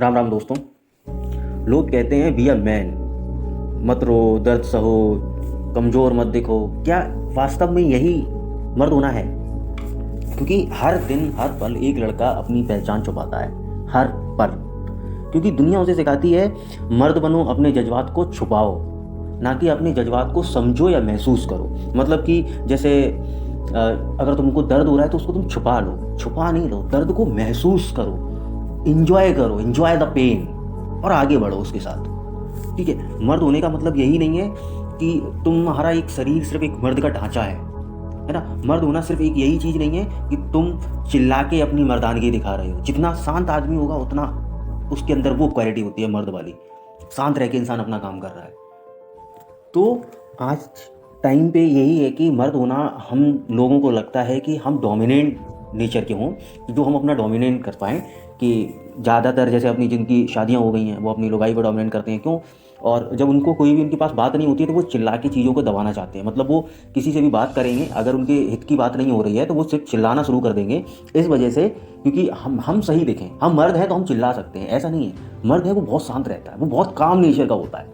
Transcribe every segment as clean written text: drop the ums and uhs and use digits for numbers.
राम राम दोस्तों। लोग कहते हैं बी अ मैन, मत रो, दर्द सहो, कमज़ोर मत दिखो। क्या वास्तव में यही मर्द होना है? क्योंकि हर दिन हर पल एक लड़का अपनी पहचान छुपाता है, हर पल। क्योंकि दुनिया उसे सिखाती है मर्द बनो, अपने जज्बात को छुपाओ, ना कि अपने जज्बात को समझो या महसूस करो। मतलब कि जैसे अगर तुमको दर्द हो रहा है तो उसको तुम छुपा लो, छुपा नहीं लो, दर्द को महसूस करो, इंजॉय करो, इंजॉय द पेन और आगे बढ़ो उसके साथ। ठीक है, मर्द होने का मतलब यही नहीं है कि तुम्हारा एक शरीर सिर्फ एक मर्द का ढांचा है ना। मर्द होना सिर्फ एक यही चीज़ नहीं है कि तुम चिल्ला के अपनी मर्दानगी दिखा रहे हो। जितना शांत आदमी होगा उतना उसके अंदर वो क्वालिटी होती है मर्द वाली, शांत रह के इंसान अपना काम कर रहा है। तो आज टाइम पे यही है कि मर्द होना, हम लोगों को लगता है कि हम डोमिनेंट नेचर के हों, जो हम अपना डोमिनेट कर पाएँ। कि ज़्यादातर जैसे अपनी जिनकी शादियाँ हो गई हैं वो अपनी लुगाई पर डोमिनेट करते हैं। क्यों? और जब उनको कोई भी उनके पास बात नहीं होती है तो वो चिल्ला के चीज़ों को दबाना चाहते हैं। मतलब वो किसी से भी बात करेंगे, अगर उनके हित की बात नहीं हो रही है तो वो सिर्फ चिल्लाना शुरू कर देंगे। इस वजह से, क्योंकि हम सही देखें, हम मर्द हैं तो हम चिल्ला सकते हैं, ऐसा नहीं है। मर्द है वो बहुत शांत रहता है, वो बहुत काम नेचर का होता है।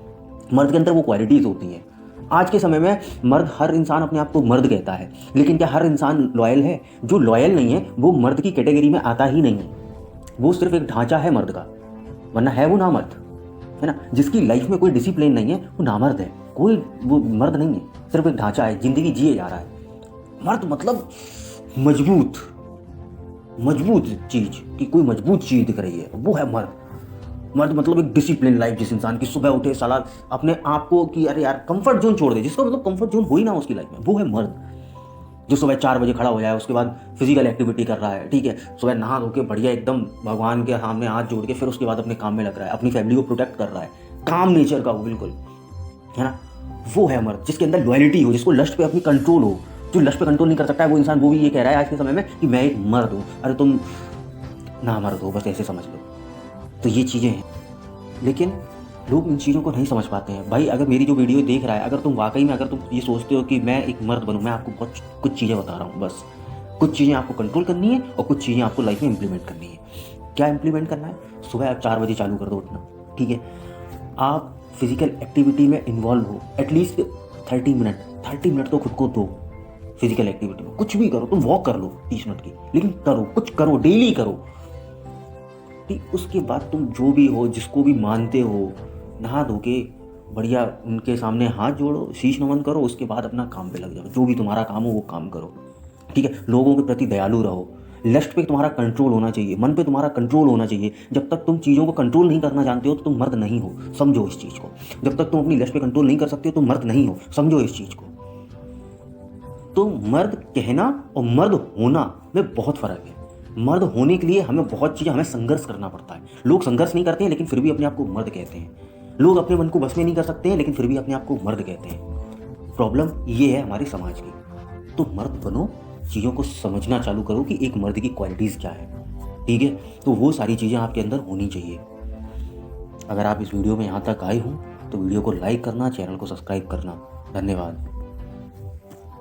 मर्द के अंदर वो क्वालिटीज़ होती हैं। आज के समय में मर्द, हर इंसान अपने आप को मर्द कहता है, लेकिन क्या हर इंसान लॉयल है? जो लॉयल नहीं है वो मर्द की कैटेगरी में आता ही नहीं है। वो सिर्फ एक ढांचा है मर्द का, वरना है वो नामर्द, है ना। जिसकी लाइफ में कोई डिसिप्लिन नहीं है वो नामर्द है, कोई वो मर्द नहीं है, सिर्फ एक ढांचा है, जिंदगी जिए जा रहा है। मर्द मतलब मजबूत, मजबूत चीज, कि कोई मजबूत चीज दिख रही है, वो है मर्द। मर्द मतलब एक डिसिप्लिन लाइफ, जिस इंसान की सुबह उठे साला अपने आप को कि अरे यार कंफर्ट जोन छोड़ दे, जिसका मतलब कंफर्ट जोन हो ही ना उसकी लाइफ में, वो है मर्द। जो सुबह 4 बजे खड़ा हो जाए, उसके बाद फिजिकल एक्टिविटी कर रहा है, ठीक है, सुबह नहा धो के बढ़िया एकदम भगवान के सामने हाथ जोड़ के फिर उसके बाद अपने काम में लग रहा है, अपनी फैमिली को प्रोटेक्ट कर रहा है, काम नेचर का हो बिल्कुल, है ना। वो है मर्द, जिसके अंदर लॉयल्टी हो, जिसको लस्ट पे अपनी कंट्रोल हो। जो लस्ट पे कंट्रोल नहीं कर सकता है वो इंसान, वो भी ये कह रहा है आज के समय में कि मैं एक मर्द हूँ। अरे तुम ना मर्द हो, बस ऐसे समझ लो। तो ये चीज़ें हैं, लेकिन लोग इन चीज़ों को नहीं समझ पाते हैं। भाई अगर मेरी जो वीडियो देख रहा है, अगर तुम वाकई में, अगर तुम ये सोचते हो कि मैं एक मर्द बनूँ, मैं आपको बहुत कुछ चीज़ें बता रहा हूँ। बस कुछ चीज़ें आपको कंट्रोल करनी है और कुछ चीज़ें आपको लाइफ में इंप्लीमेंट करनी है। क्या इंप्लीमेंट करना है? सुबह आप 4 बजे चालू कर दो उठना, ठीक है। आप फिजिकल एक्टिविटी में इन्वॉल्व हो, एटलीस्ट 30 मिनट तो खुद को दो फिजिकल एक्टिविटी में। कुछ भी करो, तुम वॉक कर लो 30 मिनट की, लेकिन करो, कुछ करो, डेली करो। ठीक, उसके बाद तुम जो भी हो, जिसको भी मानते हो, नहा धो के बढ़िया उनके सामने हाथ जोड़ो, शीश नमन करो, उसके बाद अपना काम पे लग जाओ। जो भी तुम्हारा काम हो वो काम करो, ठीक है। लोगों के प्रति दयालु रहो। लस्ट पे तुम्हारा कंट्रोल होना चाहिए, मन पे तुम्हारा कंट्रोल होना चाहिए। जब तक तुम चीज़ों को कंट्रोल नहीं करना जानते हो तो तुम मर्द नहीं हो, समझो इस चीज़ को। जब तक तुम अपनी लस्ट पे कंट्रोल नहीं कर सकते हो तो मर्द नहीं हो, समझो इस चीज़ को। तो मर्द कहना और मर्द होना में बहुत फ़र्क है। मर्द होने के लिए हमें बहुत चीज़ें, हमें संघर्ष करना पड़ता है। लोग संघर्ष नहीं करते हैं लेकिन फिर भी अपने आप को मर्द कहते हैं। लोग अपने मन को बस में नहीं कर सकते हैं लेकिन फिर भी अपने आप को मर्द कहते हैं। प्रॉब्लम ये है हमारे समाज की। तो मर्द बनो, चीज़ों को समझना चालू करो कि एक मर्द की क्वालिटीज़ क्या है, ठीक है। तो वो सारी चीज़ें आपके अंदर होनी चाहिए। अगर आप इस वीडियो में यहाँ तक आए हो तो वीडियो को लाइक करना, चैनल को सब्सक्राइब करना। धन्यवाद।